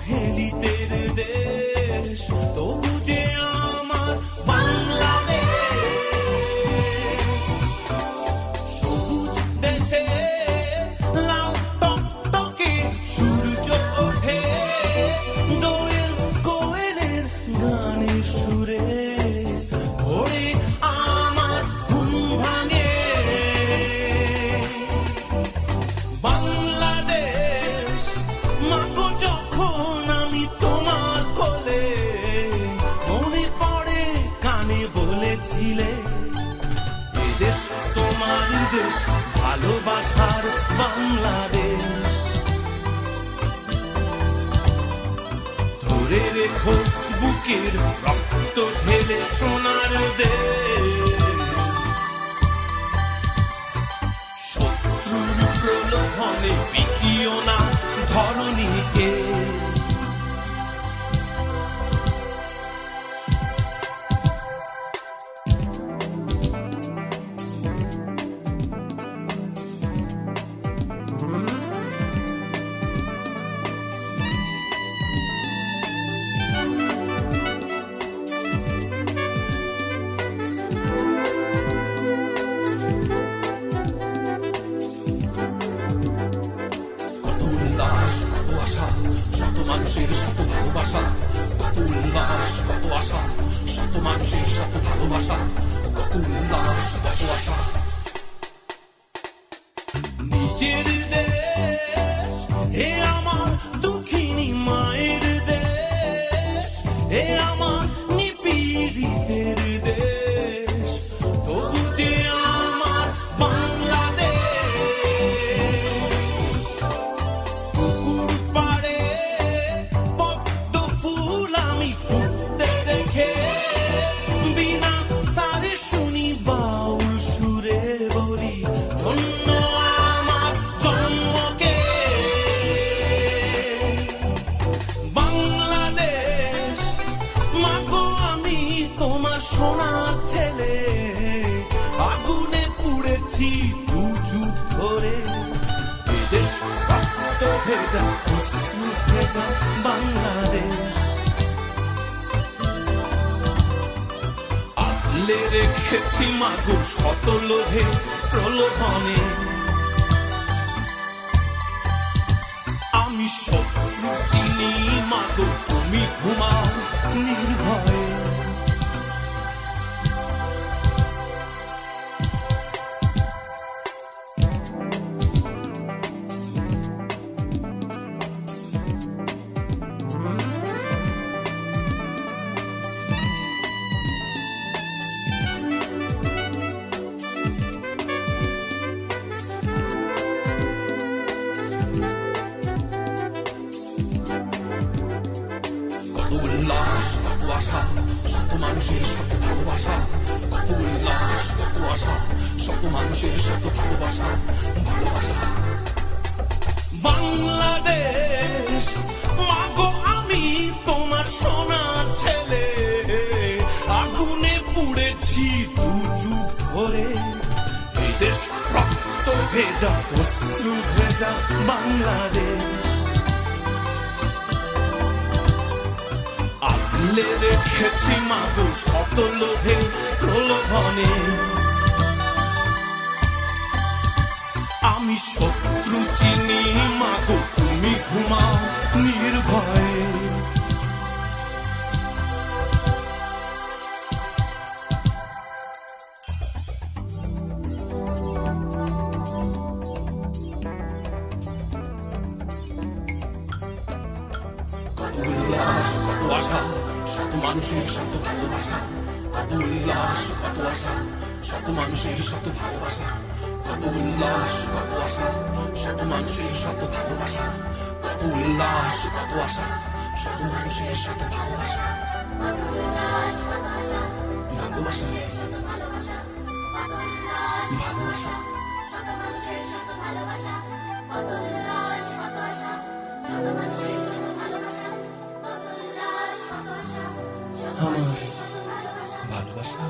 সহেলিদের দেশ, তবু যে আমার বাংলাদেশ। সবুজ দেশে লাল টকটকে সূর্য ওঠে, দোয়েল কোয়েলের গানের সুরে ভোরে আমার ঘুম ভাঙে। বাংলাদেশ মাগো, যখন আমি তোমার কোলে, মনে পড়ে কানে বলেছিলে এদেশ তোমার দেশ, ভালোবাসার বাংলাদেশ। ধরে রেখো বুকের রক্ত ঢেলে সোনার দেশ। শত্রুর প্রলোভনে বিকিও না ধরণীকে। কত উল্লাস, কত আশা, শত মানুষের শত ভালোবাসা। কত উল্লাস, কত আশা, শত মানুষের শত ভালোবাসা। কত উল্লাস, কত আশা। নিজের দেশ, হে আমার দুঃখিনী মায়ের দেশ, হে আমার নিপীড়িতের দেশ, তবু যে আমার বাংলাদেশ। পুকুর পাড়ে পদ্ম ফুল আমি ফুটতে দেখে, বিনা তারে শুনি বাউল সুরে বলি ধন্য আমার জন্মকে। বাংলাদেশ মাগো, আমি তোমার সোনা ছেলে, আগুনে পুড়েছি দু যুগ ধরে। এদেশ রক্ত ভেজা, অশ্রু ভেজা বাংলাদেশ। আগলে রেখেছি মাগো শত লোভে প্রলোভনে। আমি শত্রু চিনি মাগো, তুমি ঘুমাও নির্ভয়ে। কত উল্লাস, কত আশা, শত মানুষের শত ভালোবাসা। কত উল্লাস, কত আশা, শত মানুষের শত ভালোবাসা। ভালোবাসা। বাংলাদেশ মাগো, আমি তোমার সোনা ছেলে, আগুনে পুড়েছি দু যুগ ধরে। এই দেশ রক্ত ভেজা, অশ্রু ভেজা বাংলাদেশ। আগলে রেখেছি মাগো শত লোভে প্রলোভনে। আমি শত্রু চিনি মাগো, তুমি ঘুমাও নির্ভয়ে। কত উল্লাস, কত আশা, শত মানুষের শত ভালোবাসা। কত উল্লাস, কত আশা, শত মানুষের শত ভালোবাসা। কত উল্লাস, কত আশা, শত মানুষের শত ভালোবাসা। কত উল্লাস, কত আশা, শত মানুষের শত ভালোবাসা। ভালোবাসা, ভালোবাসা। আমার ভালোবাসা।